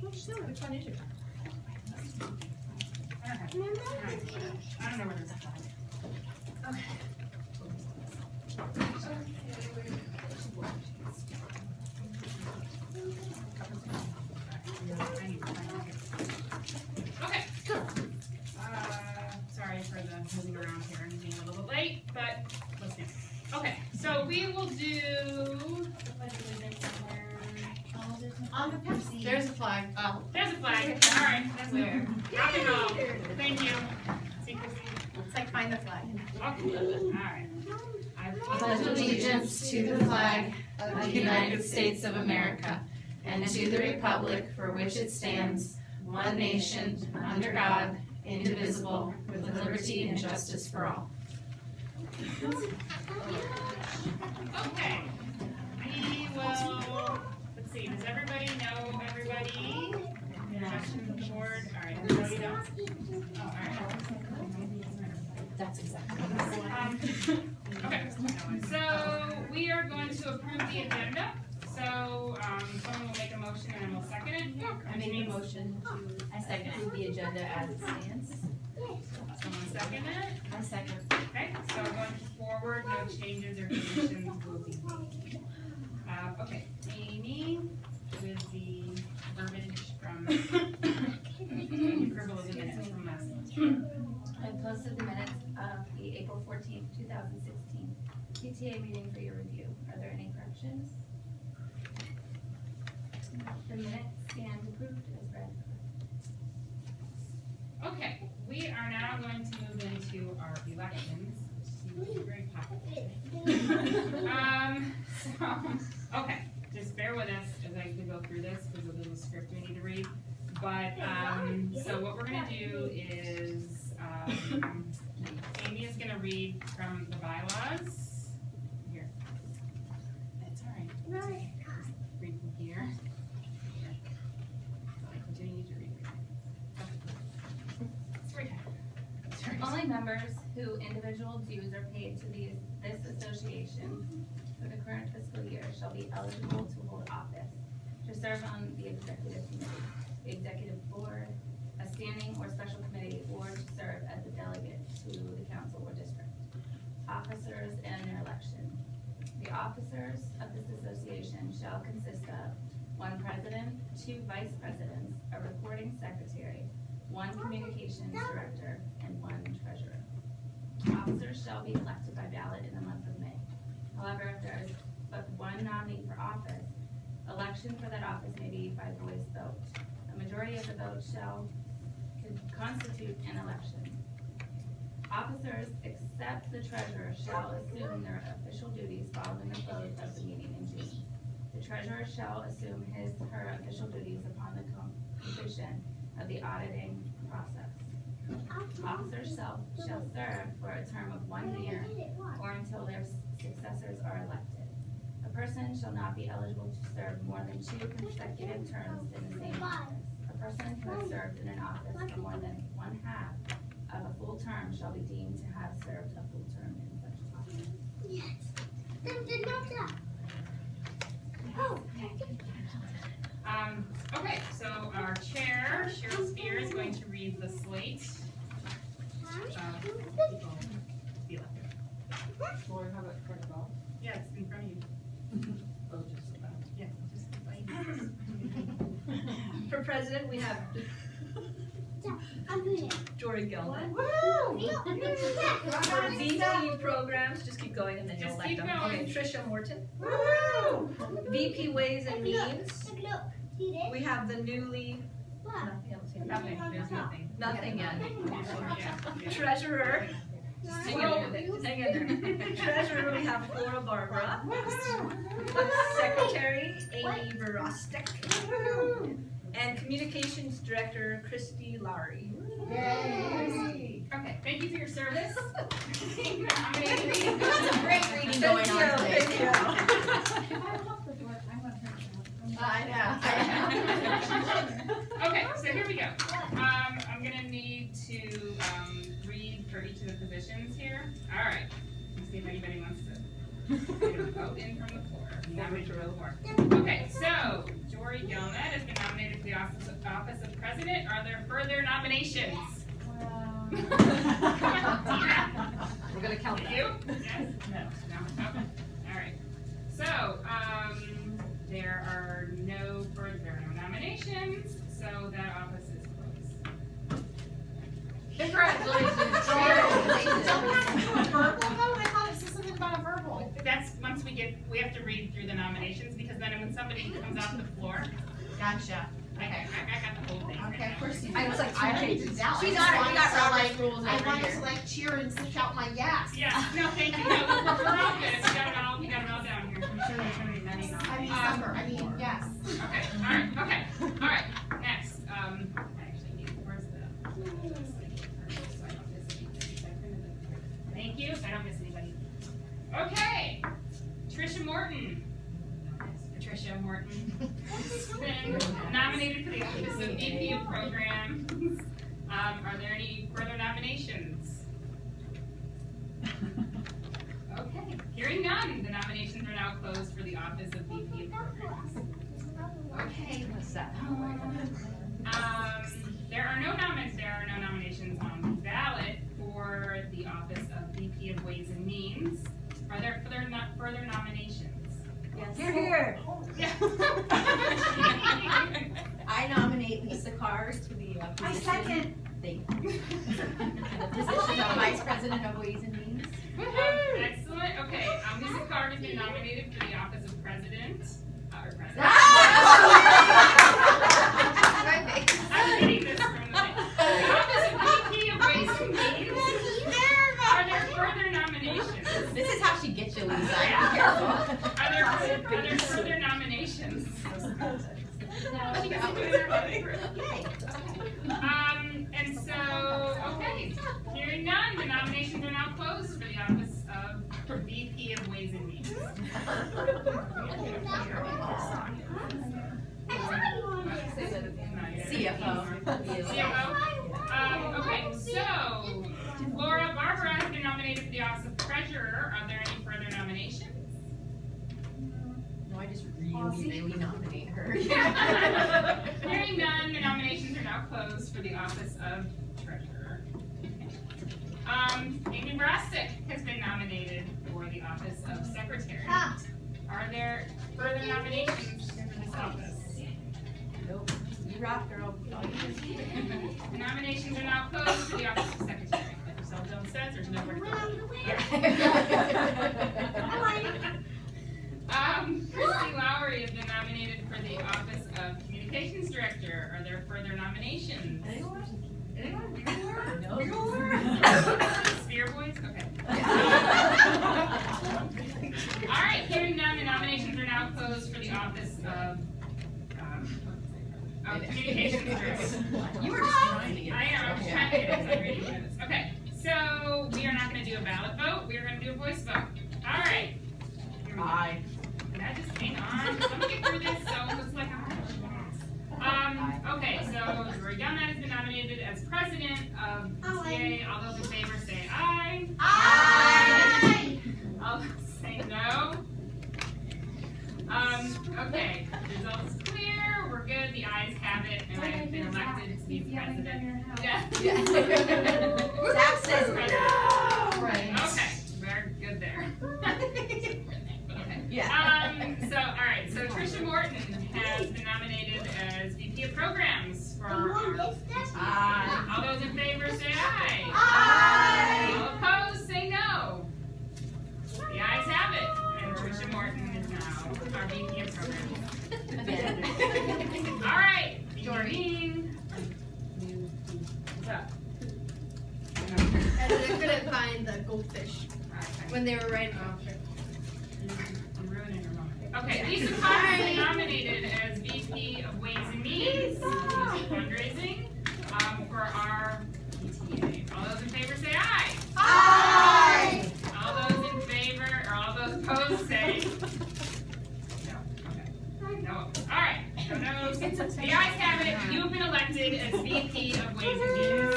Which one is your flag? I don't know where there's a flag. Okay. Okay, cool. Sorry for the moving around here and being a little bit late, but let's do it. Okay, so we will do. On the Pepsi. There's a flag. Oh, there's a flag. All right, that's weird. Rock and roll. Thank you. See, Christy? It's like find the flag. Okay. All right. I Pledge allegiance to the flag of the United States of America and to the republic for which it stands, one nation, under God, indivisible, with liberty and justice for all. Okay. We will, let's see, does everybody know everybody? Questions of the board? All right, everybody knows? Oh, all right. That's exactly Okay, so we are going to approve the agenda. So, someone will make a motion and we'll second it. I make a motion to, I second the agenda as it stands. Someone second it? I second. Okay, so going forward, no changes or conditions will be made. Okay, Amy, with the verbiage from the approval of the minutes from last month. I posted the minutes of the April 14th, 2016 PTA meeting for your review. Are there any corrections? The minutes stand approved as read. Okay, we are now going to move into our elections, which seems very popular. Okay, just bear with us as I go through this, because there's a little script we need to read. But, so what we're gonna do is, Amy is gonna read from the bylaws. Here. That's all right. Read from here. Do you need to read? Okay. It's right here. Only members who individual dues are paid to this association for the current fiscal year shall be eligible to hold office, to serve on the executive committee, the executive board, a standing or special committee, or to serve as a delegate to the council or district. Officers and their election. The officers of this association shall consist of 1 president, 2 vice presidents, a recording secretary, 1 communications director, and 1 treasurer. Officers shall be elected by ballot in the month of May. However, if there is but 1 nominee for office, election for that office may be by voice vote. A majority of the votes shall constitute an election. Officers, except the treasurer, shall assume their official duties following the close of the meeting in June. The treasurer shall assume her official duties upon the completion of the auditing process. Officers shall serve for a term of 1 year or until their successors are elected. A person shall not be eligible to serve more than 2 consecutive terms in the same office. A person who has served in an office for more than 1/2 of a full term shall be deemed to have served a full term in such office. Okay, so our chair, Cheryl Spear, is going to read the slate. People be elected. Or how about for the ball? Yeah, it's in front of you. Oh, just about. Yeah, just like you. For president, we have Jory Gelman. VP programs, just keep going and then you'll Just elect keep them. going. Okay, Tricia Morton. VP Ways and Means. We have the newly, nothing else here. Nothing, there's nothing. Nothing yet. Yeah. Treasurer. Hang in there. Hang in there. Treasurer, we have Flora Barbara. Secretary, Amy Verostek. And Communications Director, Christy Lowry. Okay, thank you for your service. There's a great reading going on today. Thank you. I know. Okay, so here we go. I'm gonna need to read for each of the positions here. All right, let's see if anybody wants to vote in from the floor. Nominate from the floor. Okay, so Jory Gilnett has been nominated for the office of president. Are there further nominations? We're gonna count that. You? Yes? No. Okay. All right. So, there are no nominations, so that office is closed. Congratulations. That's once we have to read through the nominations because then when somebody comes off the floor, Gotcha. I got the whole thing. Okay, of course you I was like, I already did that. She I got it, we got just wanted Robert's rules to, over I wanted here. to like cheer and shout my yes. Yeah, no, thank you. No, we're all good. We got it all down here. I'm sure there's gonna be many nominations. Yes. Okay, all right. Next, I actually need, where's the? So I don't miss anything. Thank you, so I don't miss anybody. Okay, Tricia Morton. Patricia Morton has been nominated for the office of VP of Programs. Are there any further nominations? Okay, hearing none, the nominations are now closed for the office of VP of Programs. Okay. What's that? There are no nominations on the ballot for the office of VP of Ways and Means. Are there further nominations? Yes. Here. Yeah. I nominate Lisa Carr to the position. The position of Vice President of Ways and Means. Excellent. Okay. Lisa Carr has been nominated for the office of President. I'm getting this from the office of VP of Ways and Means. Are there further nominations? This is how she gets you, Lisa. Be Yeah. careful. Are there further nominations? And so, okay, hearing none, the nominations are now closed for the office of VP of Ways and Means. CFO. Okay, so Laura Barbara has been nominated for the office of Treasurer. Are there any further nominations? No, I just really nominate her. Hearing none, the nominations are now closed for the office of Treasurer. Amy Brastic has been nominated for the office of Secretary. Are there further nominations for this office? Nope. You rock, girl. The nominations are now closed for the office of Secretary. Like yourself don't says, there's nowhere to go. Christy Lowry has been nominated for the office of Communications Director. Are there further nominations? Anyone? No. Spear Boys? Okay. All right, hearing none, the nominations are now closed for the office of Communications Director. You were just trying to get I am, I was trying to get it, I'm ready to do this. Okay, so we are not going to do a ballot vote, we are going to do a voice vote. All right. Here we go. Aye. And I just hang on, let me get through this, so it looks like I'm okay, so Rory Dunlap has been nominated as president of PTA. All those in favor say aye. Aye. All those say no. Okay, results clear, we're good, the ayes have it, and I have been elected to be president. Yeah. Zach says no. Right. Okay, we're good there. Okay. Yeah. So, all right, so Tricia Morton has been nominated as VP of Programs for our all those in favor say aye. All opposed say no. The ayes have it, and Tricia Morton is now our VP of Programs. All right, Doreen. What's up? And I couldn't find the goldfish when they were writing. I'm ruining your moment. Okay, Lisa Carr has been nominated as VP of Ways and Means, Fundraising, for our PTA. All those in favor say aye. Aye. All those in favor, or all those opposed say no. Okay. No. All right. So no. The ayes have it. You have been elected as VP of Ways and Means.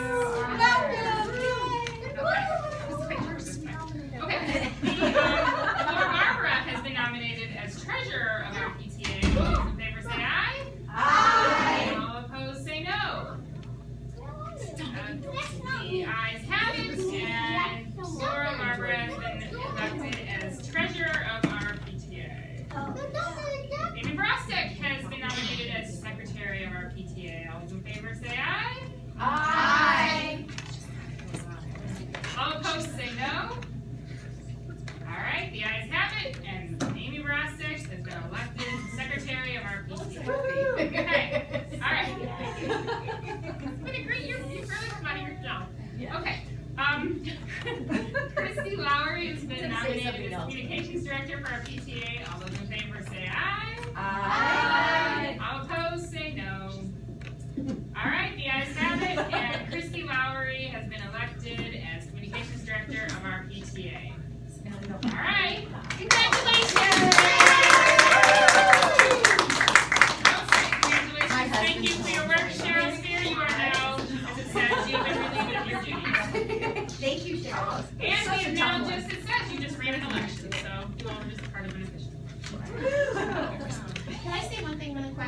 Okay. Laura Barbara has been nominated as treasurer of our PTA. All those in favor say aye. Aye. All opposed say no. Director for our PTA. All those in favor say aye. Aye. All opposed say no. All right, the ayes have it, and Christy Lowry has been elected as Communications Director of our PTA. All right, congratulations! Congratulations, thank you for your work, Cheryl Spear. You are now, as it says, you have been relieved of your duties. Thank you, Cheryl. And we have now just, it says you just ran an election, so you all are just part of an official. Can I say one thing really quick?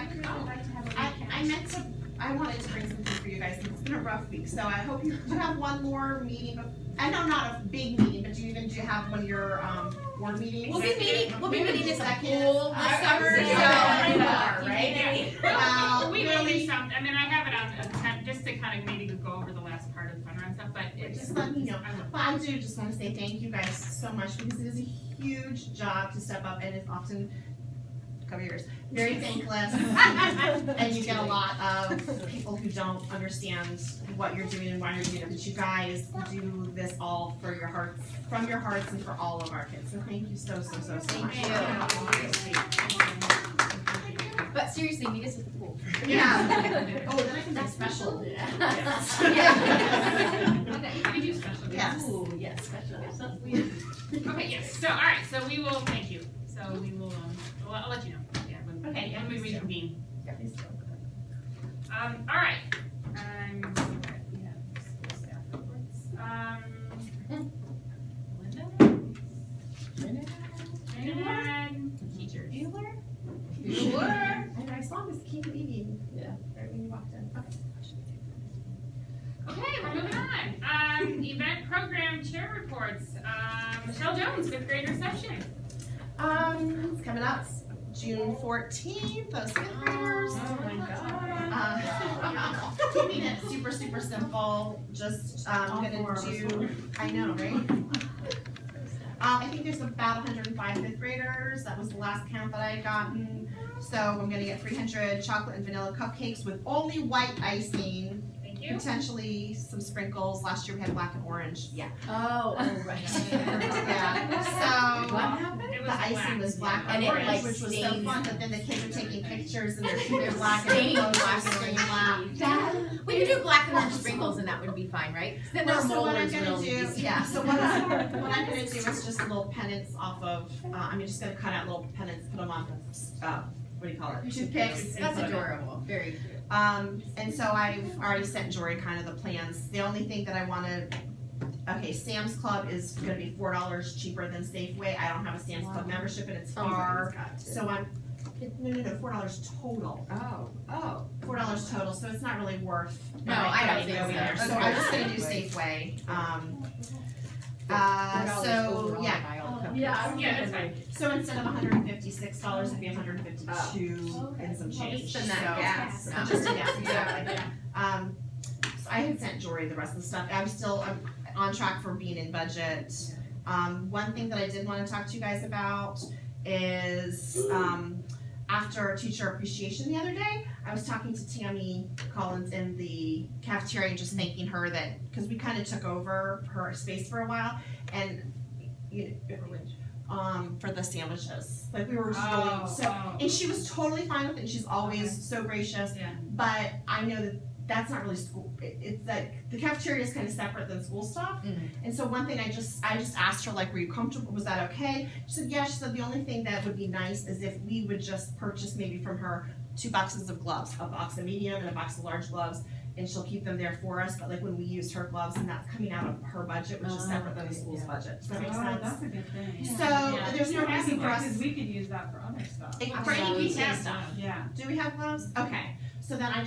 I wanted to bring something for you guys. It's been a rough week, so I hope you have one more meeting. I know not a big meeting, but do you have one of your board meetings? We'll be meeting in the Second. pool this summer, so. Right? Well, we will do something, I mean, I have it on, just to kind of maybe go over the last part of the fun run stuff, but it's. Just let me know. But I do just want to say thank you guys so much because it is a huge job to step up and it's often, cover yours, very thankless. And you get a lot of people who don't understand what you're doing and why you're doing it, but you guys do this all for your hearts, from your hearts and for all of our kids. So thank you so much. But seriously, meet us at the pool. Yeah. Oh, then I can make special. Okay, you can do special. Yes. Ooh, yes, special. Okay, yes, so, all right, so we will, thank you, so we will, I'll let you know, yeah, when Okay, yeah, we please do. reconvene. All right, we have school staff reports, Linda? And teachers. I saw Miss King eating. Yeah. Right when you walked in. Okay, we're moving on, event program chair reports, Michelle Jones, fifth grade reception. It's coming up June 14th, those fifth graders. Oh my God. Keeping it super, super simple, just, gonna do, I know, right? I think there's about 105 fifth graders, that was the last count that I had gotten. So I'm gonna get 300 chocolate and vanilla cupcakes with only white icing, Thank you. potentially some sprinkles. Last year we had black and orange. Yeah. Oh, right. Yeah, so. What happened? It was The icing was black And and it, orange, like, which was so stains. fun, but then the kids are taking pictures and they're black and Stains. yellow, black and black. We could do black and orange sprinkles and that would be fine, right? Then Well, their so what I'm molars gonna will do, be- yeah, so what I'm gonna do is just little pennants off of, I'm just gonna cut out little pennants, put them on, what do you call it? Toothpicks. and That's put 'em in. adorable, very cute. And so I've already sent Jory kind of the plans. The only thing that I wanna, okay, Sam's Club is gonna be $4 cheaper than Safeway. I don't have a Sam's Club membership and it's far, so I'm, no, $4 total. Oh. $4 total, so it's not really worth. No, I don't going think there. so. So I'm just gonna do Safeway. So, yeah, Yeah, that's fine. so instead of $156, it'd be $152 and some change. Just in that So- gas. So just a gas, exactly. So I had sent Jory the rest of the stuff. I'm still on track for being in budget. One thing that I did wanna talk to you guys about is, after teacher appreciation the other day, I was talking to Tammy Collins in the cafeteria and just thanking her that, cause we kinda took over her space for a while, and, you know, for the sandwiches, like we were just really, so, and she was totally fine with it, she's always so gracious. Yeah. But I know that that's not really school, it's like, the cafeteria is kinda separate than school stuff. And so one thing I just asked her, like, were you comfortable, was that okay? She said, yeah, she said the only thing that would be nice is if we would just purchase maybe from her 2 boxes of gloves, a box of medium and a box of large gloves, and she'll keep them there for us, but like when we used her gloves, and that's coming out of her budget, which is separate than the school's budget, does that make sense? That's a good thing. So, there's no reason for us, Because we could use that for other stuff. for any PTA stuff. Yeah. Do we have gloves? Okay, so then I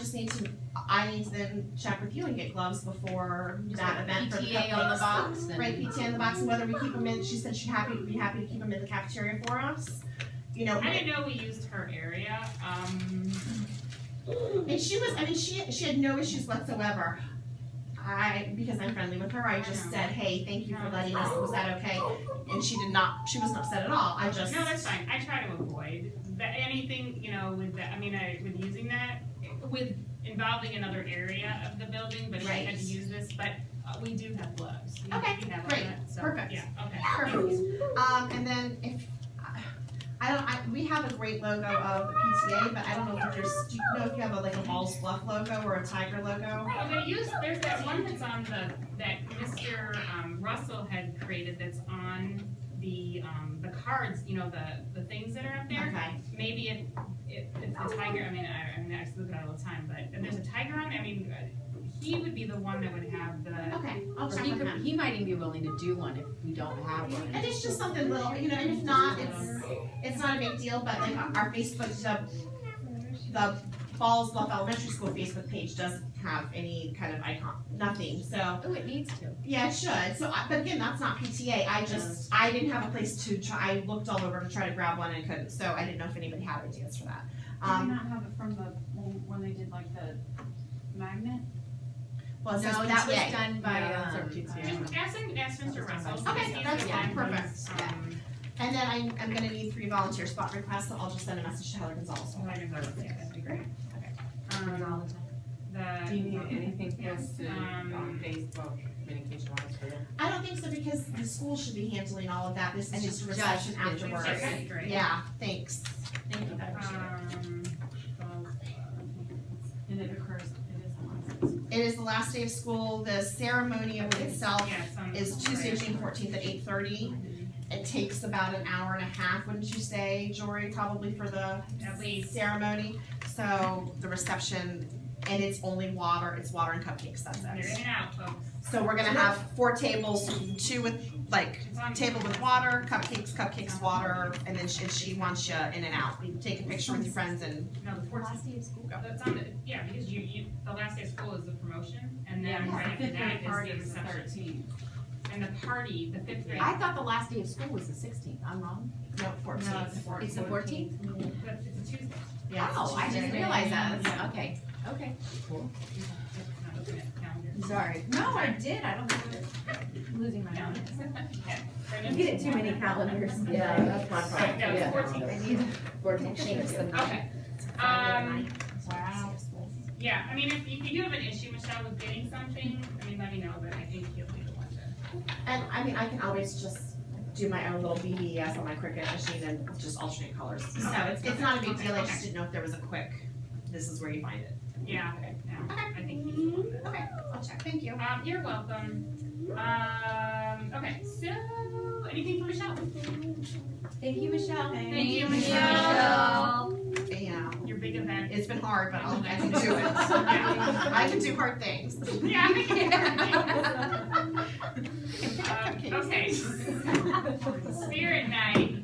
need to then check with you and get gloves before that event for the PTA on the cupcakes. box and. Right, PTA in the box, and whether we keep them in, she said she'd be happy to keep them in the cafeteria for us. You know, I didn't know we used her area, and she had no issues whatsoever. Because I'm friendly with her, I just said, hey, thank you for letting us, was that okay? And she wasn't upset at all, I just. no, that's fine, I try to avoid anything, you know, with that, with using that, with involving another area of the building, but she had to use this, but we do have gloves. Okay, We have great, that, so, perfect. Yeah, okay. Perfect. And then if, we have a great logo of the PTA, but I don't know if do you know if you have like a Balls Bluff logo or a Tiger logo? Well, there's that one that's on that Mr. Russell had created that's on the cards, you know, the things that are up there. Okay. Maybe if the tiger, I just look at it all the time, but if there's a tiger on, he would be the one that would have the. Okay, I'll Or check he with could, him. he might even be willing to do one if we don't have one. And it's just something little, you know, and if not, it's not a big deal, but like our Facebook, the Falls Bluff Elementary School Facebook page doesn't have any kind of icon, nothing, so. Oh, it needs to. Yeah, it should, so, but again, that's not PTA, I didn't have a place to try, I looked all over to try to grab one and couldn't, so I didn't know if anybody had ideas for that. Did they not have it from when they did like the magnet? Well, it says No, that was PTA. done by, Ask Mr. Russell. Okay, He's that's the fine, one perfect, who's, yeah. And then I'm gonna need 3 volunteer spot requests, so I'll just send a message to Heather Gonzalez. Yeah, that'd be great. Do you need anything Yes, posted on Facebook, communication wise for them? I don't think so, because the school should be handling all of that, this is And just a it's reception just business. afterwards. Okay, great. Yeah, thanks, thank you, I appreciate it. And it occurs, it is the last. It is the last day of school, the ceremony of itself Yeah, it's on the is Tuesday, right. June 14th at 8:30. It takes about an hour and a half, wouldn't you say, Jory, probably for the At least. ceremony? So the reception, and it's only water, it's water and cupcakes, that's They're in it. and out, folks. So we're gonna have 4 tables, 2 with, like, It's on. table with water, cupcakes, water, and then she wants you in and out. You take a picture with your friends and, No, the 14th. day of school. That's on the, yeah, because the last day of school is the promotion, and then right after Fifth that grade party is is the the reception. 13th. And the party, the 5th grade, I thought the last day of school was the 16th, I'm wrong. no, 14th. No, it's the 14th. It's the 14th? but it's a Tuesday. Yeah, it's Oh, I didn't Tuesday. realize that, Yeah. okay, okay. Not looking at the calendar. Sorry. No, I did, I don't know what I'm losing my mind. Brendan? You get too many calendars. Yeah, that's my Right, no, it's 14th. 14th, thanks. Okay. Wow. Yeah, if you do have an issue, Michelle, with getting something, let me know, but I think you'll be the one to. And I can always just do my own little BBES on my Cricut machine and just alternate colors. So it's not a big deal, I just didn't know if there was a quick, this is where you find it. Yeah, I think he's the one that. Okay, I'll check, thank you. You're welcome. Okay, so, anything for Michelle? Thank you, Michelle. Thank you, Michelle. Yeah, Your big event. it's been hard, but I can do it. I can do hard things. Yeah. Okay. Spirit night,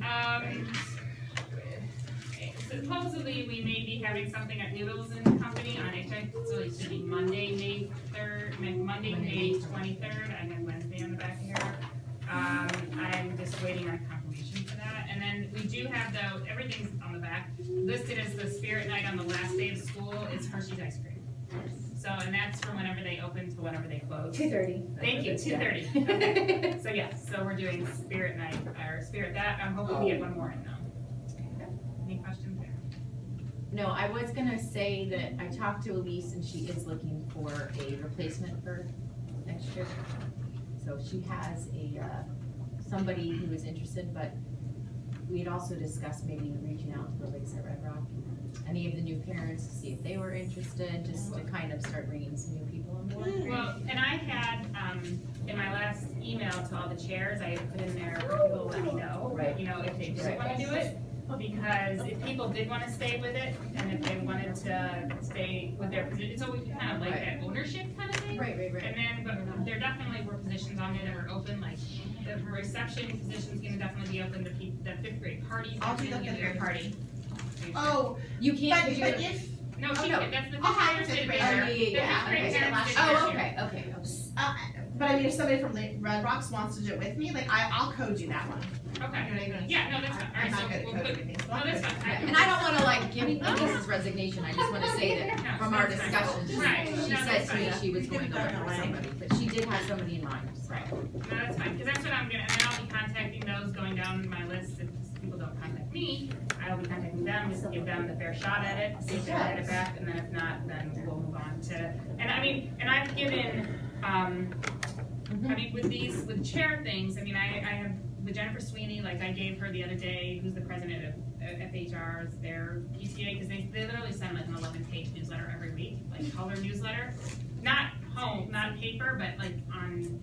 supposedly we may be having something at Noodles and Company on so it should be Monday, May 23rd, I have Wednesday on the back here. I'm just waiting on confirmation for that, and then we do have everything's on the back, listed as the Spirit night on the last day of school is Hershey's ice cream. So, and that's from whenever they open to whenever they close. 2:30. Thank you, 2:30. Okay. So yes, so we're doing Spirit Night, or Spirit that, I'm hoping we get one more in though. Any questions there? No, I was gonna say that I talked to Elise and she is looking for a replacement for next year. So she has somebody who is interested, but we had also discussed maybe reaching out to the Lakes at Red Rock, any of the new parents to see if they were interested, just to kind of start bringing some new people on board. Well, and I had, in my last email to all the chairs, I had put in there for people to let me know, Right. If they didn't wanna do it. Because if people did wanna stay with it, and if they wanted to stay with their position, so we can kind of like that ownership kind of thing. Right. And then, but there definitely were positions on there that were open, like the reception position's gonna definitely be open to the 5th grade parties. I'll do the 5th grade party. Oh, You But, can't do but it. if, no, Oh, she no. did, that's the I'll 5th hire graders fifth did it grader. this year. Oh, yeah. The 5th grade parents did it Oh, this year. okay. but if somebody from Red Rocks wants to do it with me, like, I'll code you that one. Okay, You know what I mean? yeah, no, that's fine, I'm alright, not so good at we'll coding put, anything, so no, I'll that's code you. fine. And I don't wanna give Elise's resignation, I just wanna say that from our discussions, Right. she No, said that's to me fine. she was going to look for somebody, but she did have somebody in mind, so. Right, no, that's fine, cause that's what I'm gonna, and then I'll be contacting those, going down my list, if people don't contact me, I'll be contacting them, just to give them the fair shot at it, see if they get it back, and then if not, then we'll move on to, and I've given, with chair things, I have with Jennifer Sweeney, like I gave her the other day, who's the president of FHR's, their PTA, because they literally send like an 11-page newsletter every week, like color newsletter, not home, not paper, but like on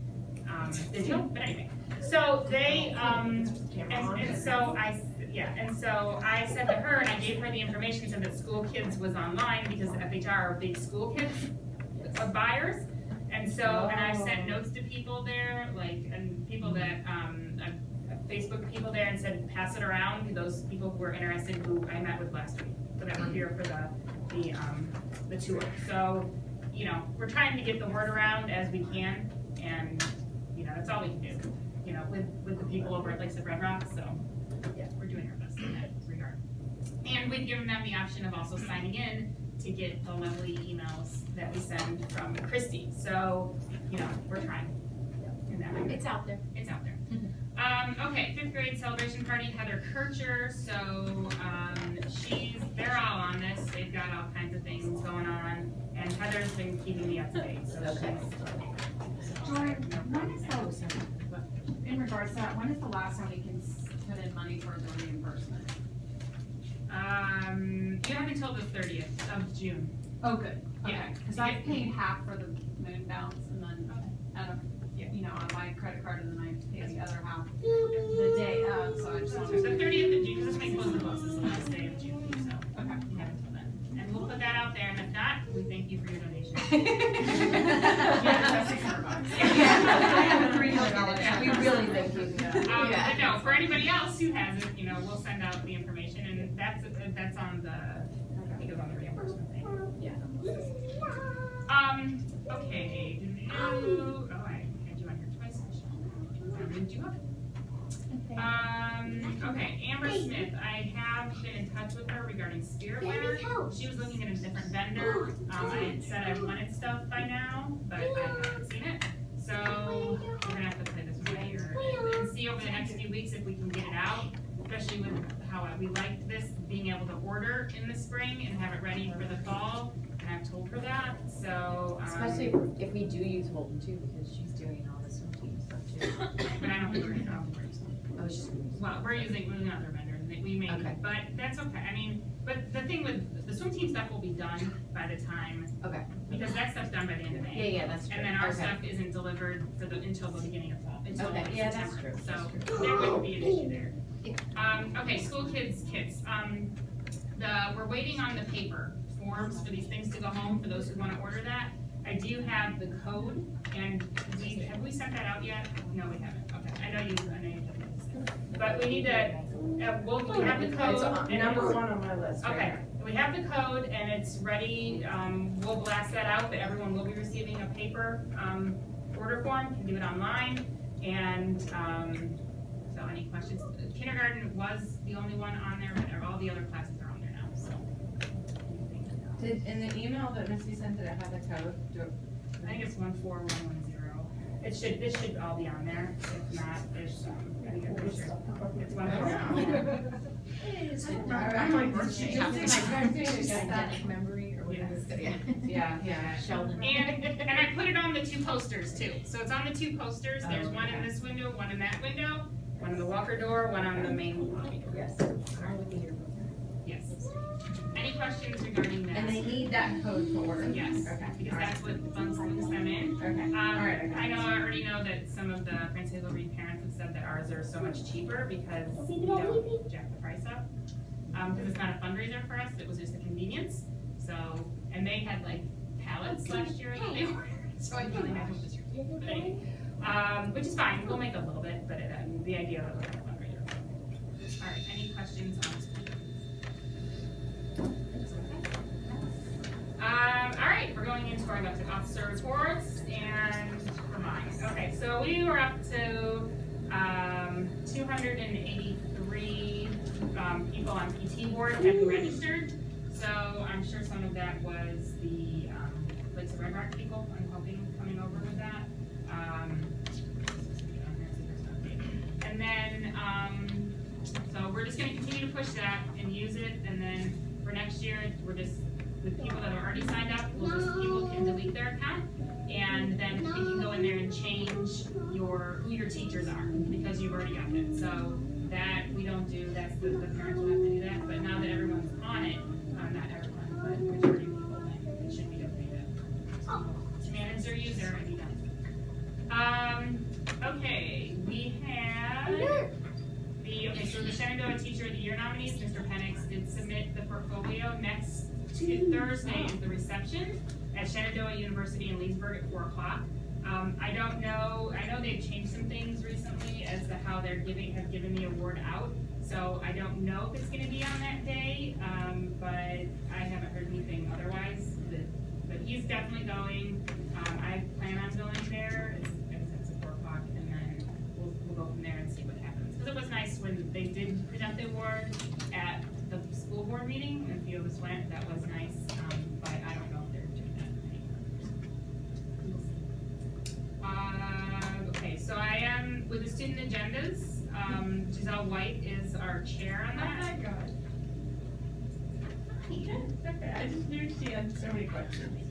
digital. But anyway, so they and so I said to her, and I gave her the information, said that School Kids was online because FHR are big School Kids buyers. And so, and I've sent notes to people there, like, and people that, Facebook people there, and said, pass it around to those people who were interested, who I met with last week, so that were here for the tour. So, you know, we're trying to get the word around as we can, and, you know, that's all we can do, you know, with the people over at Lakes of Red Rock, so, yeah, we're doing our best in that regard. And we've given them the option of also signing in to get the lovely emails that we send from Christy. So, you know, we're trying in that regard. It's out there. It's out there. Okay, 5th grade celebration party, Heather Kircher. So, they're all on this. They've got all kinds of things going on. And Heather's been keeping me up to date. So Okay. When is in regards to that, when is the last time we can put in money for the reimbursement? You have until the 30th of June. Oh, good. Yeah. Okay, because I paid half for the moon bounce and then, you know, on my credit card, and then I paid the other half the day of, so I just So wanted the to. 30th of June, because this may close the books, is the last day of June, so Okay. you have until then. And we'll put that out there, and if not, we thank you for your donation. Yeah, $600. I have a $300 check. We really thank you. But no, for anybody else who has it, you know, we'll send out the information, and that's on the, I think it was on the reimbursement thing. Yeah. Okay, I had you on here twice, Michelle. I didn't you up? Okay, Amber Smith, I have been in touch with her regarding spiritware. She was looking at a different vendor. I had said I wanted stuff by now, but I haven't seen it. So we're gonna have to play this one by ear and see over the next few weeks if we can get it out, especially with how we liked this, being able to order in the spring and have it ready for the fall. And I've told her that, so. Especially if we do use Holden too, because she's doing all this swim team stuff too. But I don't think we're gonna use it. Oh, she's. Well, we're using another vendor, that we may, Okay. but that's okay. I mean, but the thing with, the swim team stuff will be done by the time. Okay. Because that stuff's done by the end of May. Yeah, that's true. And then our Okay. stuff isn't delivered until the beginning of fall, until Okay, yeah, that's September. true, So that's true. there wouldn't be an issue there. Okay, school kits. We're waiting on the paper forms for these things to go home, for those who wanna order that. I do have the code, and have we sent that out yet? No, we haven't, okay, I know you did this. But we need to, we have the code. and Number one on my list. right Okay, we have the code and it's ready, we'll blast that out, but everyone will be receiving a paper, order form, can do it online, and, so any questions? Kindergarten was the only one on there, but all the other classes are on there now, so. Did, in the email that Missy sent, did it have the code? I think it's 14110. This should all be on there, if not, it's, I think I'm pretty sure. It's 14110. I'm like, memory or whatever. Yeah. Sheldon. And I put it on the two posters too. So it's on the two posters. There's one in this window, one in that window, one in the walker door, one on the main lobby door. Yes. Yes. Any questions regarding that? And they need that code to order? Yes. Okay. Because that's what brings them in. Okay. Alright. I already know that some of the Prince Hazel Reed parents have said that ours are so much cheaper because we don't jack the price up. Because it's not a fundraiser for us, it was just a convenience. So, and they had like pallets last year that they ordered, so I can't imagine what this year. But anyway, which is fine, we'll make a little bit, but the idea of it was a fundraiser. All right, any questions on school? All right, we're going into our elected officer reports and mine. Okay, so we were up to 283 people on PT board have registered. So I'm sure some of that was the Lakes of Red Rock people, I'm hoping, coming over with that. And then, so we're just gonna continue to push that and use it, and then for next year, we're just, with people that are already signed up, people can delete delete their account, and then you can go in there and change who your teachers are, because you've already got it. So that we don't do, that's the parents will have to do that, but now that everyone's on it, not everyone, but majority of people, then it should be okay to manage their user and be done. Okay, we have so the Shenandoah Teacher of the Year nominees, Mr. Penix did submit the portfolio. Next Thursday is the reception at Shenandoah University in Leesburg at 4 o'clock. I don't know, I know they've changed some things recently as to how have given the award out. So I don't know if it's gonna be on that day, but I haven't heard anything otherwise. But he's definitely going. I plan on going there. It's at 4 o'clock, and then we'll go from there and see what happens. Because it was nice when they did present the award at the school board meeting, and a few of us went. That was nice, but I don't know if they're doing that anymore. Okay, so I am with the student agendas. Giselle White is our chair on that. Oh my God. Okay, I just knew she had so many questions.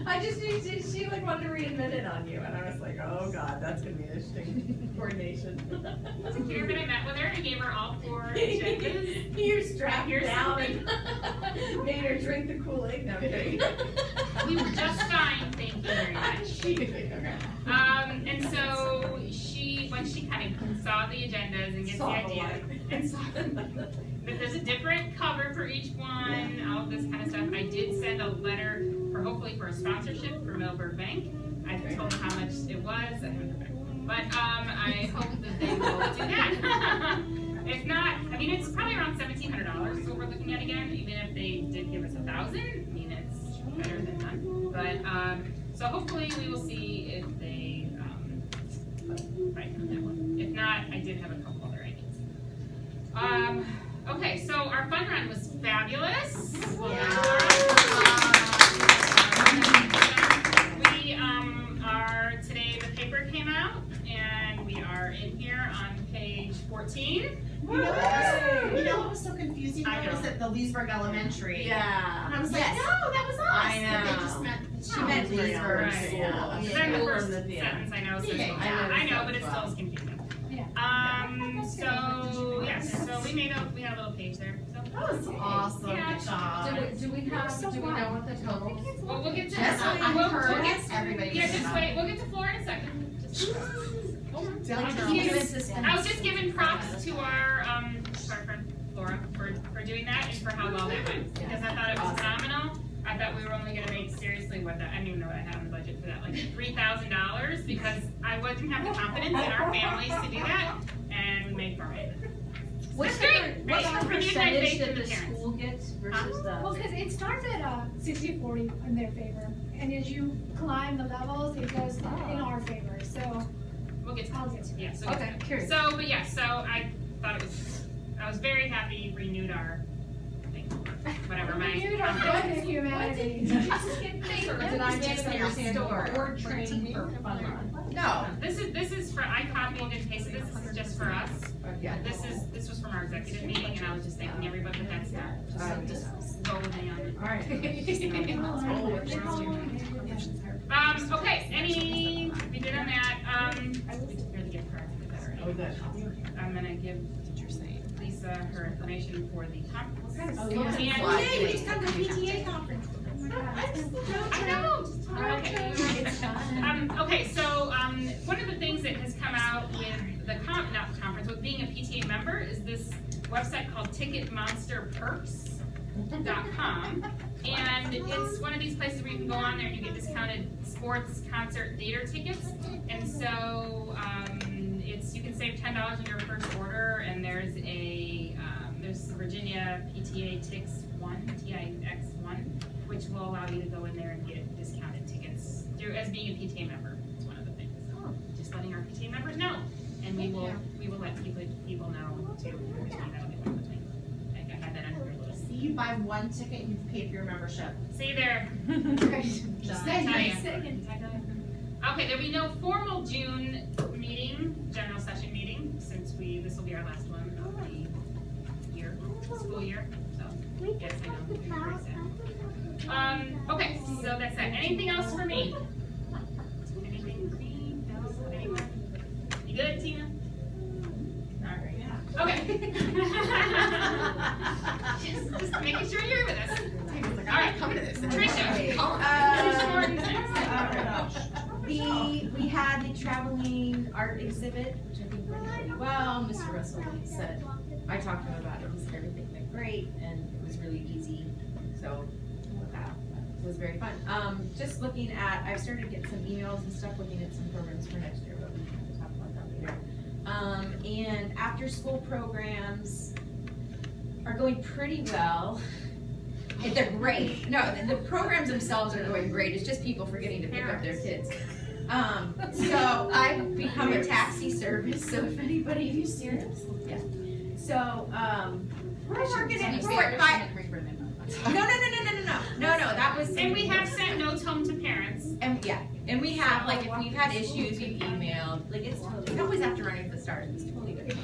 I just knew she like wanted to reinvent it on you, and I was like, oh God, that's gonna be interesting coordination. Karen, I met with her and gave her all 4 agendas. You're strapped down and made her drink the Kool-Aid. No, I'm kidding. We were just fine, thank you very much. Okay. And so when she kind of saw the agendas and gets the idea, and saw that there's a different cover for each one, all of this kind of stuff. I did send a letter hopefully for a sponsorship for Millburg Bank. I told them how much it was. I haven't heard back. But I hope that they will do that. If not, I mean, it's probably around $1,700 is what we're looking at again. Even if they did give us $1,000, I mean, it's better than none. But so hopefully we will see if they right on that one. If not, I did have a couple other ideas. Okay, so our fun run was fabulous. We are today. The paper came out, and we are in here on page 14. You know what was so confusing? I was at the Leesburg Elementary. Yeah. And I was like, no, that was us. I know. But they just meant She meant Leesburg. Right. Yeah. Then the first sentence I know says, I know, but it still is confusing. So yes, so we had a little page there. So that was awesome. Yeah. Good job. Do we know what the total? Well, we'll get to Yes, I we'll heard get everybody. yeah, just wait. We'll get to Flora in a second. Don't I was just giving props to our friend Laura for doing that and for how well that went, because I thought it was phenomenal. I thought we were only going to make seriously I didn't even know what I had in the budget for that, like $3,000, because I wouldn't have the confidence in our families to do that, and we made more. What's great. the For the percentage faith that in the the parents. school gets versus the? Well, because it starts at 60-40 in their favor, and as you climb the levels, it goes in our favor, so. We'll get to I'll that. get to it. Yeah, so Okay, curious. So, but yeah, so I thought I was very happy renewed our thing. Whatever, Renewed our faith in humanity. Did I misunderstand? Store. Or training for fun run? No. This is for, I copied and pasted this. This is just for us. Yeah. This was from our executive meeting, and I was just thanking everybody, but that's not, just go with me on it. All right. Okay, we did on that, we took care of the gift card. Oh, good. I'm gonna give Lisa her information for the conference. Yay, we just got the PTA conference. I know. Okay, so one of the things that has come out with the with being a PTA member is this website called TicketMonsterPerks.com, and it's one of these places where you can go on there and you get discounted sports, concert, theater tickets, and so you can save $10 on your first order, and there's Virginia PTA TIX1, which will allow you to go in there and get discounted tickets as being a PTA member. It's one of the things. Just letting our PTA members know, and we will let people know too. That'll be one of the things. I had that under your list. See, you buy one ticket, you've paid for your membership. See there. Just I tell saying. ya. Okay, there'll be no formal June meeting, general session meeting, since this will be our last one of the year, school year. So Yes, I know. Very sad. Okay, so that's that. Anything else for me? Anything for me? No? Anyone? You good, Tina? Alright. Okay. just making sure you're with us. Alright, come to this. Tricia. Tricia Morgan's next. We had the traveling art exhibit, which I think went really well. Mr. Russell said, I talked to him about it, he said everything went great and it was really easy, so that was very fun. Just looking at, I've started to get some emails and stuff, looking at some programs for next year, but we can talk about that later. And after school programs are going pretty well. They're great. No, the programs themselves are going great. It's just people forgetting to pick up their kids. So I've become a taxi service. So if anybody, are you serious? Yeah. So we're working it forward. No. That was. And we have sent notes home to parents. And yeah, and we have like if we've had issues, we've emailed. Like it's totally. We always have to run it at the start. It's totally good.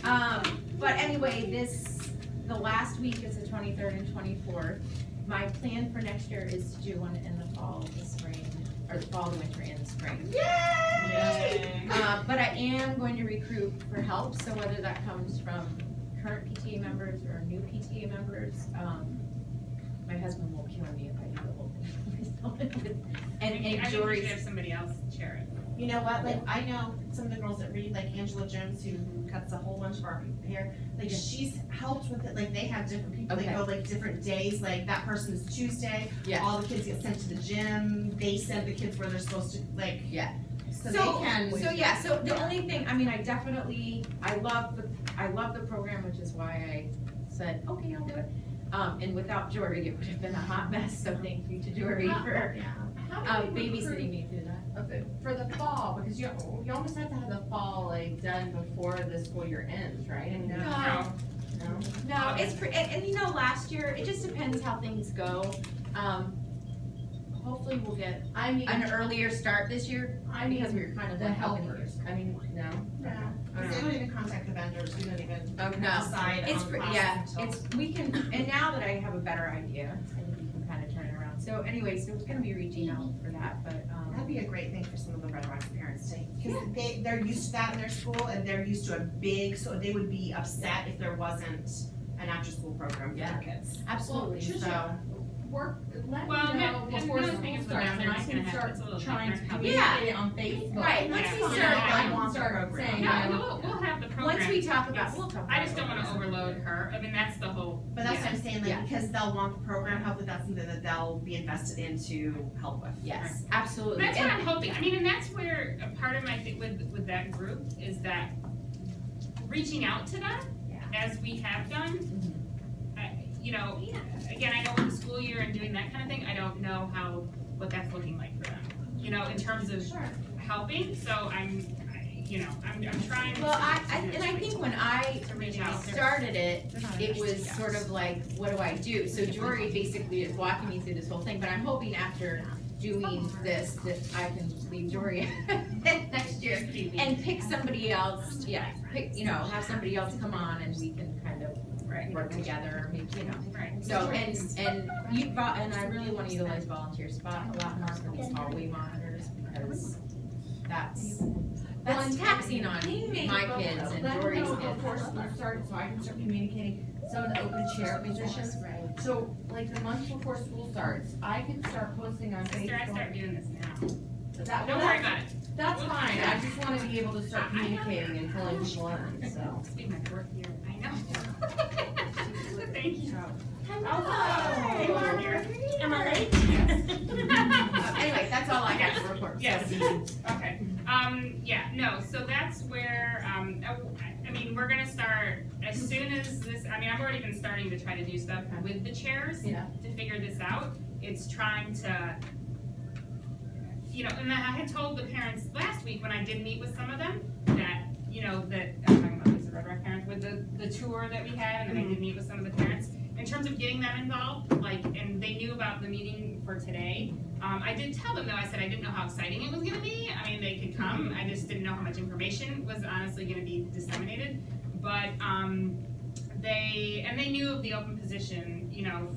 But anyway, the last week is the 23rd and 24th. My plan for next year is to do one in the fall, the spring, or the fall, the winter, and the spring. Yay! But I am going to recruit for help, so whether that comes from current PTA members or new PTA members, my husband will kill me if I do the whole thing. I think we Jory, should have somebody else chair it. you know what, like, I know some of the girls that read, like Angela Jones, who cuts a whole bunch of our hair, like, she's helped with it, like, they have different people, they Okay. go, like, different days, like, that person is Tuesday, Yeah. all the kids get sent to the gym, they send the kids where they're supposed to, like, Yeah. so So- they can. So the only thing, I mean, I love the program, which is why I said, okay, I'll do it. And without Jory, it would have been a hot mess, so thank you to Jory for babysitting me through that. For the fall, because you almost have to have the fall like done before the school year ends, right? No. No, it's, and you know, last year, it just depends how things go. Hopefully we'll get I mean, an earlier start this year, I mean, because we were kind of the like helping helpers, I mean, no? Because they don't even contact the vendors, we don't even No, decide it's, on yeah, classes until. it's, we can, and now that I have a better idea, I think we can kind of turn it around. So anyway, so it's gonna be reaching out for that, but, That'd be a great thing for some of the Red Rocks parents to, because they're used to that in their school and they're used to a big, so they would be upset if there wasn't an after-school program for their kids. absolutely, Well, so. Let Well, me know and before another school thing is starts, down and there I is can gonna have- start it's a little trying to different. communicate it on Facebook. Right, once Yeah. we Yeah. start, I want can start program. saying, Yeah, you know, we'll have the program. Once we talk about, It's- we'll talk about. I just don't wanna overload her, I mean, that's the whole. But that's what I'm saying, Yeah. like, because they'll want the program help, if that's something that they'll be invested in to help with. Yes, absolutely. That's what And- I'm hoping, I mean, and that's where a part of my thing with that group is that reaching out to them, as we have done, you know, again, I know with the school year and doing that kind of thing, I don't know what that's looking like for them, you know, in terms of helping, so I'm trying to. Well, and I think when I To reach out. started it, it was sort of like, what do I do? So Jory basically is walking me through this whole thing, but I'm hoping after doing this, that I can leave Jory next year and pick somebody else, have somebody else come on and we can kind of work together, maybe, you know. Right. So, and I really wanna utilize volunteer spot a lot more for these hallway monitors, because that's taxing on my kids and Jory's Let me know kids. before school starts, so I can start communicating some of the open chair positions. So, like the month before school starts, I can start posting on Sister, I start Facebook. doing this now. Don't Don't worry about it. That's fine, I just wanna be able to start communicating and pulling people in, so. It's been my fourth year, I know. Thank you. Hello. You are here. Am I late? Anyway, that's all I got to report. So- Yes. Okay, so that's where, I mean, we're gonna start, as soon as this, I mean, I've already been starting to try to do stuff with the chairs Yeah. to figure this out. It's trying to, you know, and I had told the parents last week when I did meet with some of them, that, you know, that, I'm talking about these Red Rock parents, with the tour that we had, and then I did meet with some of the parents, in terms of getting them involved, like, and they knew about the meeting for today. I did tell them though, I said I didn't know how exciting it was gonna be, I mean, they could come, I just didn't know how much information was honestly gonna be disseminated, but, they knew of the open position, you know,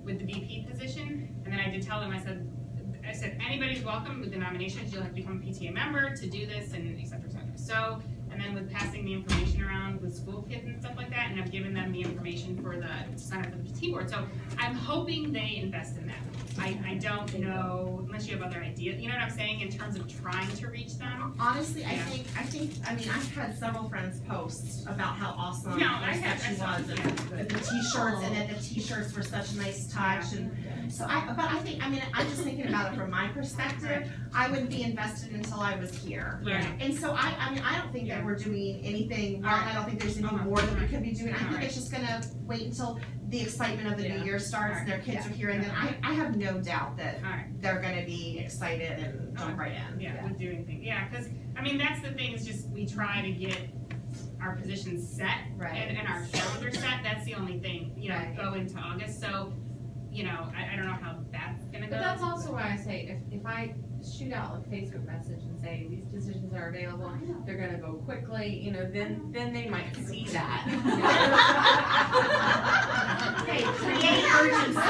with the VP position, and then I did tell them, I said, anybody's welcome with the nominations, you'll have to become a PTA member to do this, and et cetera, et cetera. So, and then with passing the information around with school kids and stuff like that, and I've given them the information to sign up for the PT board, so I'm hoping they invest in that. I don't know, unless you have other ideas, you know what I'm saying, in terms of trying to reach them? Honestly, I Yeah. think, I've had several friends post about how awesome No, I that she saw, was, and the t-shirts, and that the t-shirts were such a nice touch, and so I'm just thinking about it from my perspective, I wouldn't be invested until I was here. Right. And so I don't think that we're doing anything wrong, I don't think there's anything more that we could be doing, I think it's just gonna wait until the excitement of the new year starts, and their kids are here, and then I have no doubt that Alright. they're gonna be excited and jump right in. Yeah, with doing things, yeah, cause, I mean, that's the thing, is just, we try to get our positions set, and our calendar set, that's the only thing, you know, Right. go into August, so, you know, I don't know how that's gonna go. But that's also why I say, if I shoot out a Facebook message and say, these positions are available, they're gonna go quickly, you know, then they might see that. Hey, create urgency. No,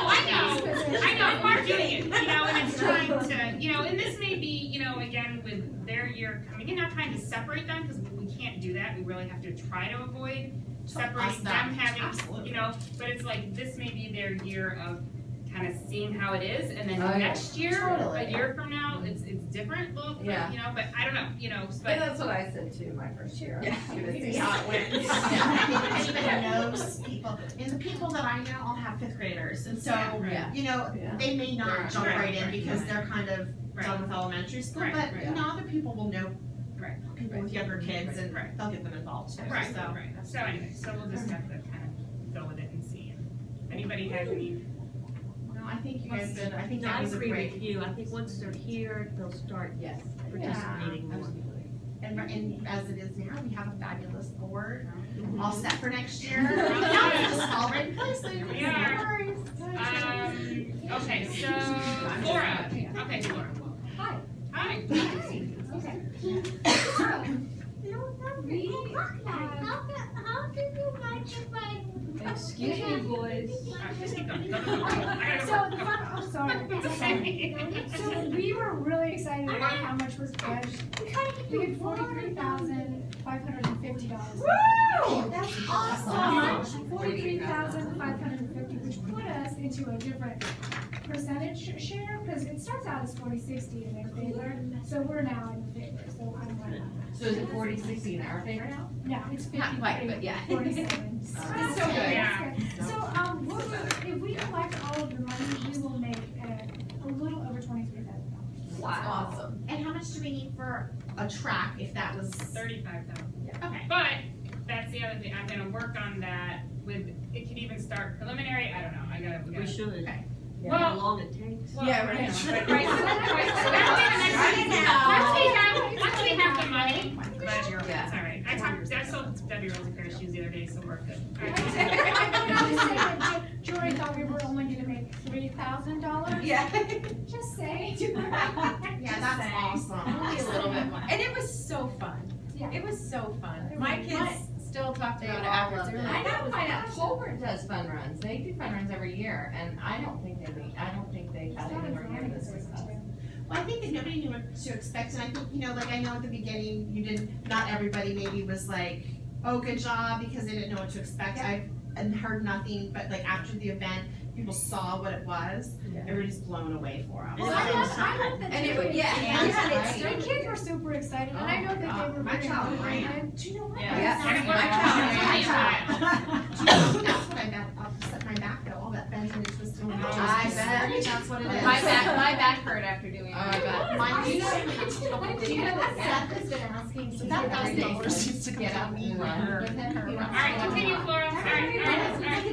I know, we're doing it, you know, and it's trying to, you know, and this may be, you know, again, with their year coming in, not trying to separate them, because we can't do that, we really have to try to avoid separating them having, Absolutely. you know, but it's like, this may be their year of kind of seeing how it is, and then Oh, yeah. next year, Totally. a year from now, it's different, little, Yeah. you know, but I don't know, you know, And but. that's what I said too, my first year. Yeah. I'm gonna see how it went. I think anybody knows people, and the people that I know all have fifth graders, and so, Yeah. you know, Yeah. they may not jump Right, right in right, because right. they're kind of Right. done with elementary school, Right, but, right. you know, other people will know Right. people with younger kids, and Right. they'll get them involved too, Right, so. right, so anyway, so we'll just have to kind of go with it and see. If anybody has any, No, I think you guys did, I think No, that I was a agree great, with you, I think once they're here, they'll start Yes. participating more. and as it is now, we have a fabulous board, Mm-hmm. all set for next year. Now it's just all right in place, ladies, We no are. worries. okay, so Laura, okay, Laura. Hi. Hi. Okay. So, we, Excuse me, boys. Just keep going, go. I so gotta the go. fun, oh, sorry. It's okay. So we were really excited about how much was pledged. We had $43,550. Woo! That's awesome. $43,550, which put us into a different percentage share, because it starts out as 40-60 in their favor, so we're now in favor, so I'm like, So is it 40-60 in our favor now? no, it's 50, Not quite, but yeah. 47. It's Oh, so that's good. good. Yeah. So, if we collect all of the money, we will make a little over $23,000. Wow. Awesome. And how much do we need for a track if that was? 35,000. Okay. But that's the other thing, I'm gonna work on that with, it could even start preliminary, I don't know, we We gotta. should. Okay. How Well, long it takes. well, Yeah, I right. know, but right, once we have the money, but Yeah. it's all right. I sold Debbie Rose a pair of shoes the other day, so we're good. All right. I was saying that Jory thought we were only gonna make $3,000. Yeah. Just saying. Yeah, that's awesome. Only a little bit more. And it was so fun. Yeah. It was so fun. It My was. kids still talk They about it all afterwards. love They're it. like, I know, find out, Colbert does fun runs, they do fun runs every year, and I don't think they've had anywhere near this success. Well, I think that nobody knew what to expect, and I think, you know, like I know at the beginning, you didn't, not everybody maybe was like, oh, good job, because they didn't know what to expect. I heard nothing, but like after the event, people saw what it was, everybody's blown away for them. Well, I love that. And it would, yeah. Yeah, it's The so kids were super excited, and I know that they were My very child ran. motivated. Do you know what? Yeah. My Yeah. child. Do you know, that's what I bet, I'll set my back though, all that bending and twisting. I bet. That's what it is. My back hurt after doing it. I bet. Mine, Do you know that Seth has been asking So that $1,000 needs to get out and run. with her? All right, continue, Flora. All right.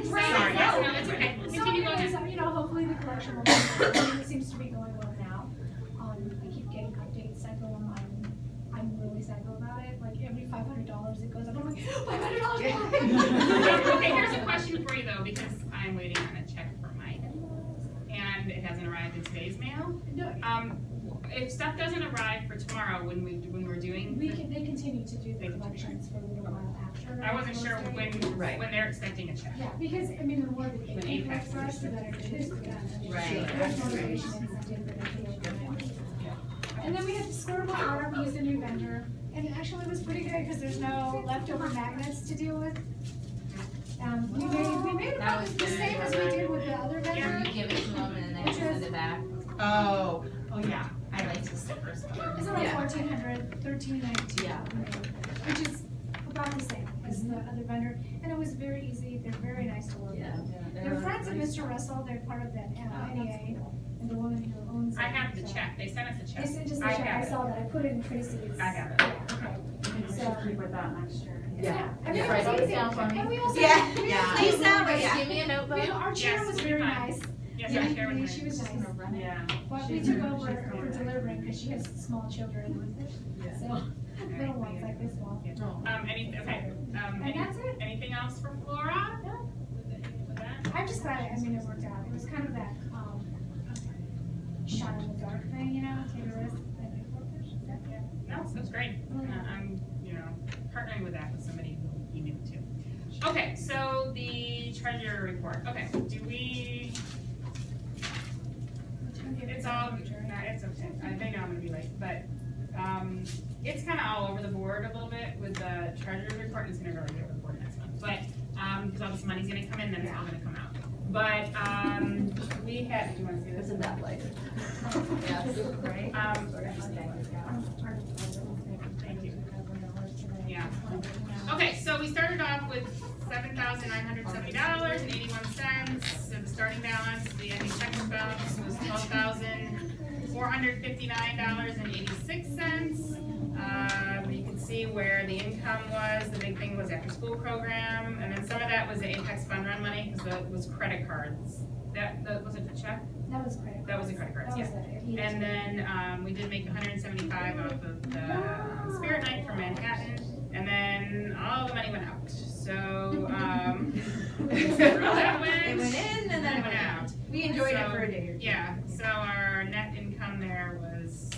Sorry, yes, no, it's okay. So Continue, go anyways, ahead. you know, hopefully the collection will, it seems to be going well now. I keep getting updates, psycho, and I'm really psycho about it, like every $500 it goes up, I'm like, $500 Okay, here's a question for you though, because I'm waiting on a check for Mike, and it hasn't arrived in today's mail. No, if stuff doesn't arrive for tomorrow when we're doing, They continue to do the collections for a little while after. I wasn't sure Right. when they're expecting a check. Yeah, because, I mean, the more that they When can Apex collect for us, the better it is for them. Right. There's motivation and incentive for them to work on it. And then we had the scoreboard order, we used a new vendor, and actually it was pretty good, because there's no leftover magnets to deal with. We made That about was the good. same as we did with the other You vendor. give it to them and then Which they send was- it back. Oh yeah, I like to stickers. It's around Yeah. 1,400, 1,392. Yeah. Which is about the same as the other vendor, and it was very easy, they're very nice to work with. Yeah. They're friends of Mr. Russell, they're part of that NEA, and the woman who owns it. I have the so- check, they sent us a check. They sent us the I check, I have it. saw that, I put it in Tracy's. I have it. Yeah, okay. We So- should keep with that next year. Yeah. I mean, Yeah. it was Write it easy, down for me. and we also. Yeah, we yeah. also- Lisa, Yeah. give me a notebook. Our chair Yes, was we'll be very fine. nice, Yes, yeah, I share with she me. was nice, Yeah. but we took over for delivering, because she has small children, so, little ones like this one. Okay, And that's it. anything else for Flora? No. With that? I'm just glad, I mean, it worked out. It was kind of that, shot in the dark thing, you know, take a risk. And it worked out. No, that's great. I'm, partnering with that with somebody who you knew too. Okay, so the treasurer report. Okay, do we, it's all, it's okay. I think I'm gonna be late, but, it's kinda all over the board a little bit with the treasurer's report. It's gonna really be over the board next month, but, cause all this money's gonna come in, then it's all gonna come out. But, we had, do you wanna see this? Isn't that later? Yes. Right? Thank you. Yeah. Okay, so we started off with $7,970.81. So the starting balance, the ending checking balance was $12,459.86. You can see where the income was. The big thing was after school program, and then some of that was the Apex Fund Run money, because that was credit cards. That was it a check? That was credit. That was the credit cards, That yeah. was it. And then, we did make 175 off of the Spirit Night from Manhattan, and then all the money went out. So, that went. It went in and then it went out. We enjoyed it for a day or two. Yeah, so our net income there was,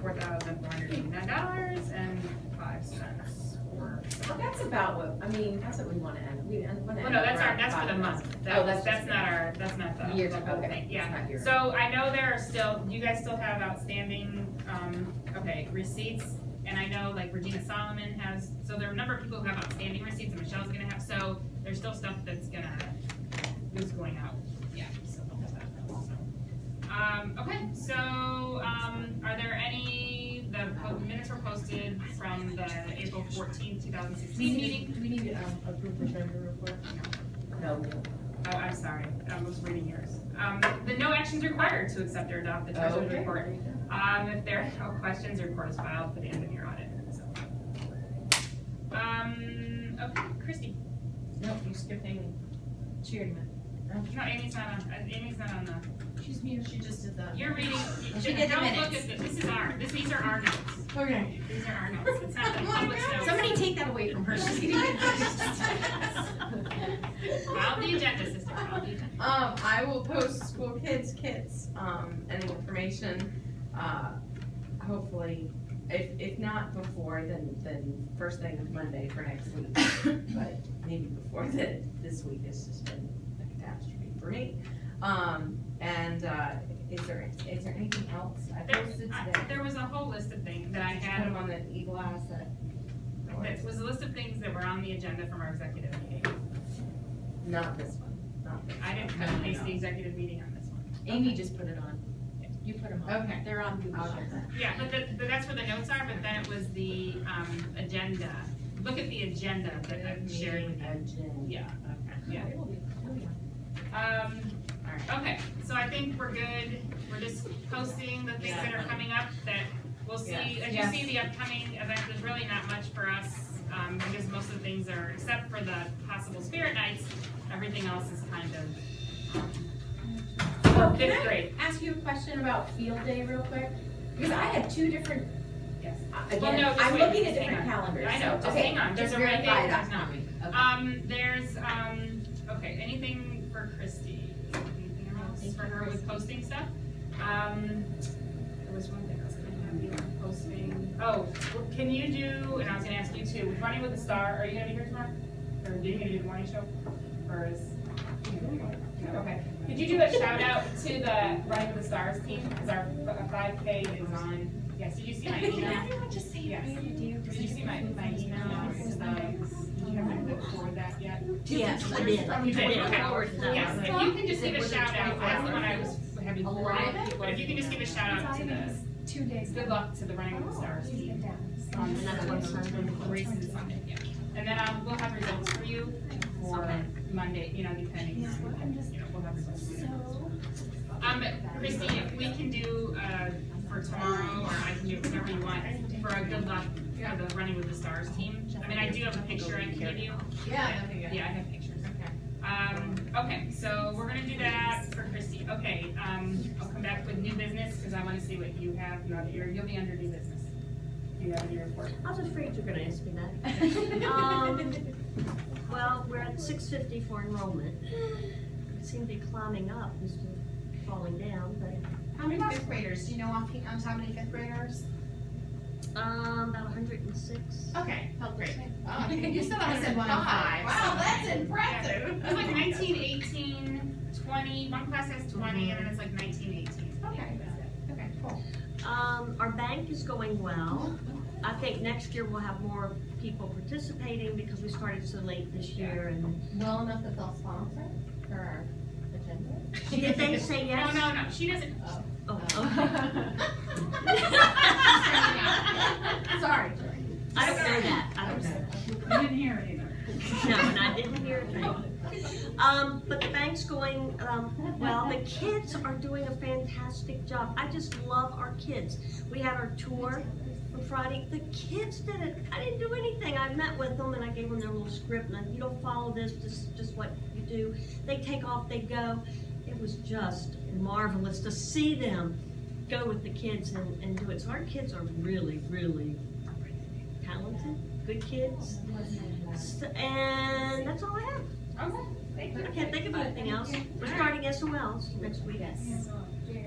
$4,489.05 for. Well, that's about what, I mean, that's what we wanna end, we wanna Well, end no, that's around that's for the 5,000. month. Oh, that's That's not the Year the to- whole okay. thing, yeah. It's not year. So I know there are still, you guys still have outstanding, receipts, and I know like Regina Solomon has, so there are a number of people who have outstanding receipts, and Michelle's gonna have, so there's still stuff that's who's going out, yeah, so we'll have that, so. Okay, so, are there any, the minutes were posted from the April 14th, 2016 meeting? Do we need to approve the treasurer report? No, Oh, I'm sorry, I was reading yours. The no actions required to accept or adopt the treasurer's Okay. report. If there are no questions, the report is filed for the end of your audit, so. Okay, Christie. No, you're skipping cheerleading. No, Amy's not on the, She's muted. She just did that. you're reading, She did the don't look minutes. at this is these are our notes. Okay. These are our notes, it's not the public's notes. Somebody take that away from her. She's getting Follow the agenda, sister, follow the agenda. I will post school kids kits, and information, hopefully, if not before, then first thing Monday for next week. But maybe before this week has just been a catastrophe for me. Is there anything else I posted today? There was a whole list of things that I Put had, them on the e-blast that was a list of things that were on the agenda from our executive meeting. Not this one, not this. I didn't cut and paste the executive meeting on this one. Amy just put it on. You put them on. Okay. They're on Google I'll Sheets. get that. Yeah, but that's where the notes are, but then it was the, agenda. Look at the agenda that I'm sharing with you. Agenda. Yeah, okay, yeah. Okay, so I think we're good. We're just posting the things that are coming up that we'll see. As you see the upcoming event, there's really not much for us, because most of the things are, except for the possible spirit nights, everything else is kind of Can fifth I grade. ask you a question about field day real quick? Because I have two different, Yes. again, no, just I'm wait, looking just at different hang on. calendars. I know, so- just okay, hang on. There's just a red verify date, that there's not. for me. Okay. There's, okay, anything for Christie? Anything else for her with posting stuff? there was one thing I was gonna have you on posting. Oh, can you do, and I was gonna ask you too, with Running with the Star, are you gonna be here tomorrow? Or are you gonna do the morning show? Or is? Okay. Could you do a shout out to the Running with the Stars team? Because our 5K is on. Yes, did you see my email? Yes. Did you see my email? Did you have time to forward that yet? Yes, I did. You did, okay. Forward that Yes, one. if you can just give a shout out, that's the one I was having forwarded, but if you can just give a shout out to the, 2 days. good luck to the Running with the Stars Please team. get down. On And that's on Sunday. Race is Sunday, yeah. And then, we'll have results for you for Okay. Monday, depending on, I'm just we'll have results for you. so. Christy, if we can do, for tomorrow, or I can do whatever you want, for a good luck for the Running with the Stars team. I mean, I do have a picture I can give you. Yeah. Yeah, I have pictures, okay. Okay, so we're gonna do that for Christy. Okay, I'll come back with new business, because I wanna see what you have, you'll be under new business. You have in your report. I was afraid you were gonna ask me that. Well, we're at 650 for enrollment. We seem to be climbing up instead of falling down, but, How many fifth graders? Do you know off how many fifth graders? about 106. Okay, great. Oh, you said I said 105. Wow, that's impressive. It's like 19, 18, 20, one class has 20, and then it's like 19, 18. Okay. Okay, cool. Our bank is going well. I think next year we'll have more people participating because we started so late this year and. Well enough that they'll sponsor for our agenda? Did they say yes? No, she doesn't. Oh, okay. Sorry. I don't know that, I don't know that. You didn't hear it either. No, and I didn't hear a thing. But the bank's going, well, the kids are doing a fantastic job. I just love our kids. We had our tour on Friday. The kids did it. I didn't do anything. I met with them and I gave them their little script and you don't follow this, just what you do. They take off, they go. It was just marvelous to see them go with the kids and do it. So our kids are really, really talented, good kids. And that's all I have. Okay, thank you. I can't think of anything else. We're starting SOLs next week.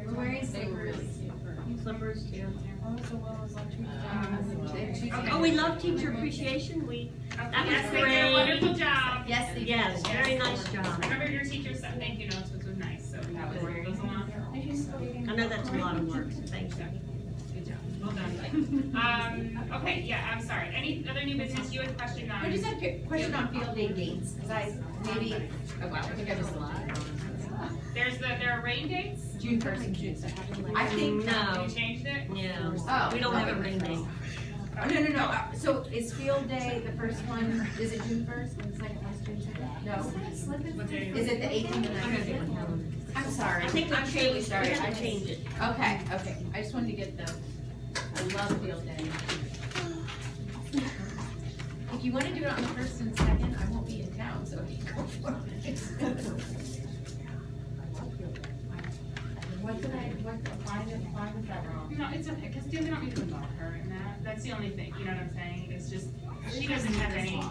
We're wearing slippers. Slippers, too. Okay. Oh, we love teacher appreciation week. That was Yes, they did a great. wonderful job. Yes, they did. Yes, very nice job. Remember your teacher sent thank you notes, which was nice, so we have those along. I know that's a lot of work, thank you. Good job, well done. Okay, yeah, I'm sorry. Any other new business? You had a question on? I just had a question on field day dates, because oh wow, I think I just lied. There are rain dates? June 1st and June 2nd. I think, No, You changed it? no, Oh. we don't have a ring date. Oh, no. So is field day, the first one, is it June 1st and the second one's June 2nd? No. What day Is it the 18th and I'm gonna 19th? get my calendar. I'm sorry. I think we I'm really changed, we sorry. had to change it. Okay. I just wanted to get I love field day. If you want to do it on the 1st and 2nd, I won't be in town, so go for it. Why was that wrong? No, it's okay, because we don't need to involve her in that. That's the only thing, you know what I'm saying? It's just, she doesn't have any.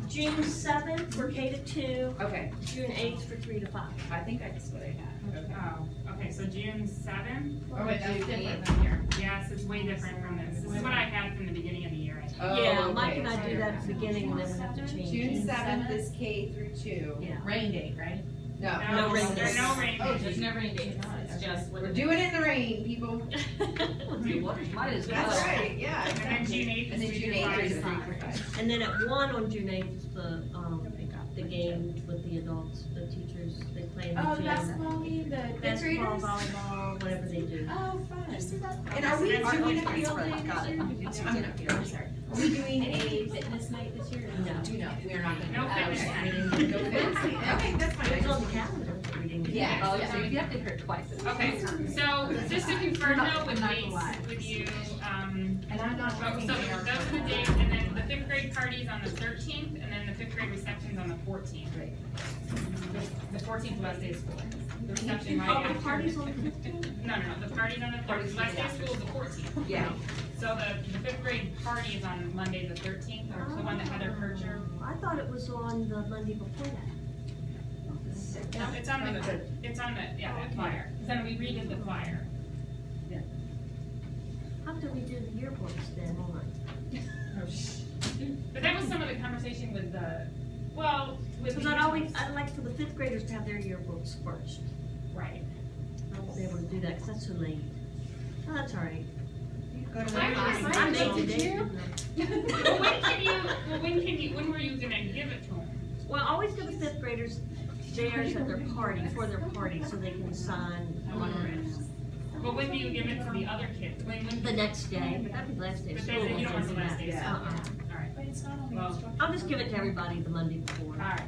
June 7th for K to 2, Okay, June 8th for 3 to 5. I think that's what I had. Oh, okay, so June 7th? Oh, wait, that's different than here. Yes, it's way different from this. This is what I had from the beginning of the year, I think. Yeah, Mike and I do that at the beginning and then we have to change June it. 7th is K through 2. Yeah. Rain date, right? No. No rain There are days. no rain Oh, days. there's no rain days, it's just. We're doing it in the rain, people. Might as well. That's right, yeah. And then June 8th And is then 3 June to 8th is 5. 3 to 5. And then at 1 on June 8th is the game with the adults, the teachers, they play in the Oh, gym. the basketball game, the fifth Basketball, graders? volleyball, whatever they do. Oh, fun. And are we doing a field day this year? Are we doing a fitness night this year? No. No, we are not gonna. No fitness Okay. night. No fitness night. Okay, that's fine. It's on the calendar, but we didn't. Yeah. Oh, so you have to hear it twice. Okay, so just to confirm though with dates with you, And I'm not so working those there. are the dates, and then the 5th grade party's on the 13th, and then the 5th grade reception's on the 14th. The 14th last day of school. The reception right Oh, after. the party's on the 15th? No, the party's on the 13th, last day of school is the 14th. Yeah. So the 5th grade party is on Monday the 13th, or the one that Heather Kircher. I thought it was on the Monday before that. No, it's on the flyer, because then we redid the flyer. have to redo the yearbooks then, won't I? But that was some of the conversation with the, well, with. Because I'd like for the fifth graders to have their yearbooks first. Right. I won't be able to do that, because that's too late. Oh, that's all right. Go to the I class. I made today. Well, when were you gonna give it to them? Well, I always give the fifth graders theirs at their party, for their party, so they can sign on it. But when do you give it to the other kids? When? The next day, but that'd be the last day of But school. then you don't want the last day of school. Uh-uh. Alright, But it's not only Well, instructional. I'll just give it to everybody the Monday before. alright,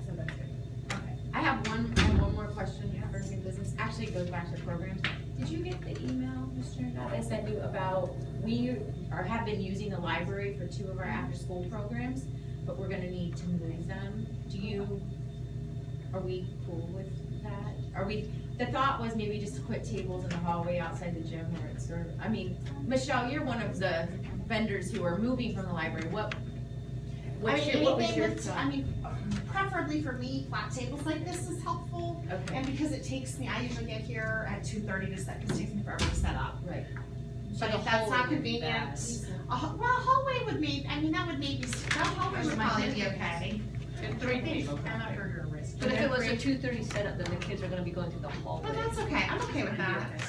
so that's good. Okay. I have one more question for new business, actually it goes back to programs. Did you get the email, Mr. Dodd, I sent you about, have been using the library for 2 of our after-school programs, but we're gonna need to move them. Are we cool with that? The thought was maybe just to put tables in the hallway outside the gym where it's sort of, I mean, Michelle, you're one of the vendors who are moving from the library, what was your thought? Preferably for me, flat tables like this is helpful, Okay, and because it takes me, I usually get here at 2:30 to set, because it takes me forever to set up. right. But if that's not convenient, well, a hallway would that hallway would probably be okay. Three people. But if it was a 2:30 setup, then the kids are gonna be going through the hallway. But that's okay, I'm okay with that.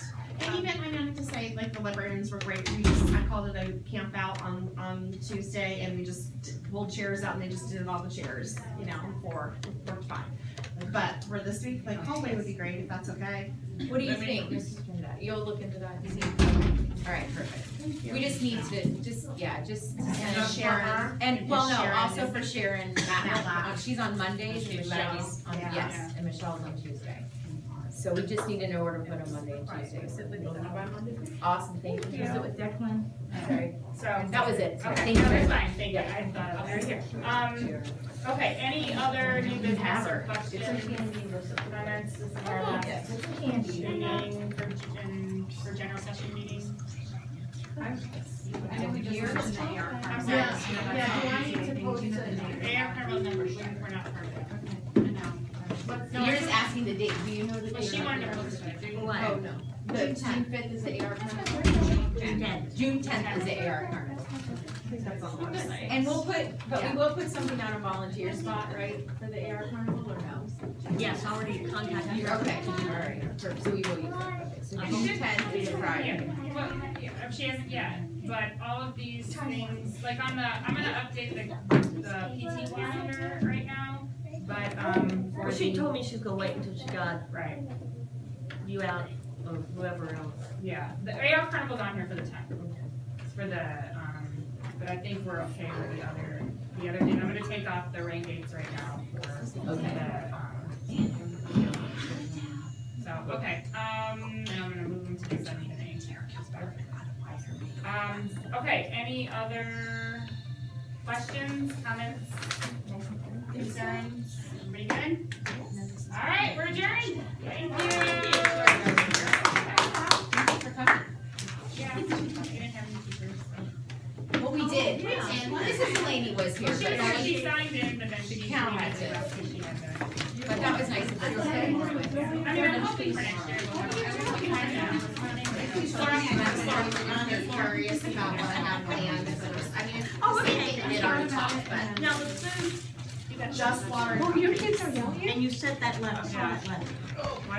And even, I meant to say, like, the librarians were great, I called it a camp out on Tuesday, and we just pulled chairs out, and they just did all the chairs, before, it worked fine. But for this week, like, hallway would be great, if that's okay. What do you think, Mrs. Trinidad? You'll look into that and see. All right, perfect. We just need to, just And Sharon. And, well, no, Sharon also is- for Sharon, she's on Mondays, and Michelle's on, Yeah. yes, and Michelle's on Tuesday. So we just need to know where to put them Monday and Tuesday. Awesome, thank you. Is it with Declan? Sorry, So. that was it. Sorry. Okay, Thank you no, very that's much. fine, thank you, I thought I'll right here. Okay, any other new business or questions, comments, this is our last meeting for general session meeting? I'm sorry. Yeah, do I need to post it? AR Carmel members, we're not part of it. You're just asking the date, do you know the date? Well, she wanted to post it, didn't What? Oh, no. The June 5th is the AR Carnival. June 10th is the AR Carnival. That's on the website. And we will put something on a volunteer spot, right, for the AR Carnival, or no? Yes, I already contacted you. Okay, all right, perfect. So we will use that, okay, so June 10th is a Friday. Yeah, well, yeah, she hasn't yet, but all of these things, like I'm gonna update the PT calendar right now, but, for Well, she the- told me she's gonna wait until she got Right, you out, or whoever else. yeah, the AR Carnival's on here for the 10th. It's for the, but I think we're okay with the other date. I'm gonna take off the rain dates right now for so, okay, and I'm gonna move them to the 7th and 8th. Okay, any other questions, comments, concerns? Everybody good? All right, we're adjourned. Thank you. Yeah, we didn't have any teachers, so. Well, we did, and Mrs. Delaney was here, She but was, I she signed in, but then she Counted had it. to, because she had to. but that was nice of her to stay. I mean, I'm hoping for next year we'll have. I'm curious about what I have planned, Oh, same okay. thing we had already talked, but Now, the food, just water. Oh, your kids are yelling? and you sent that letter, saw that letter.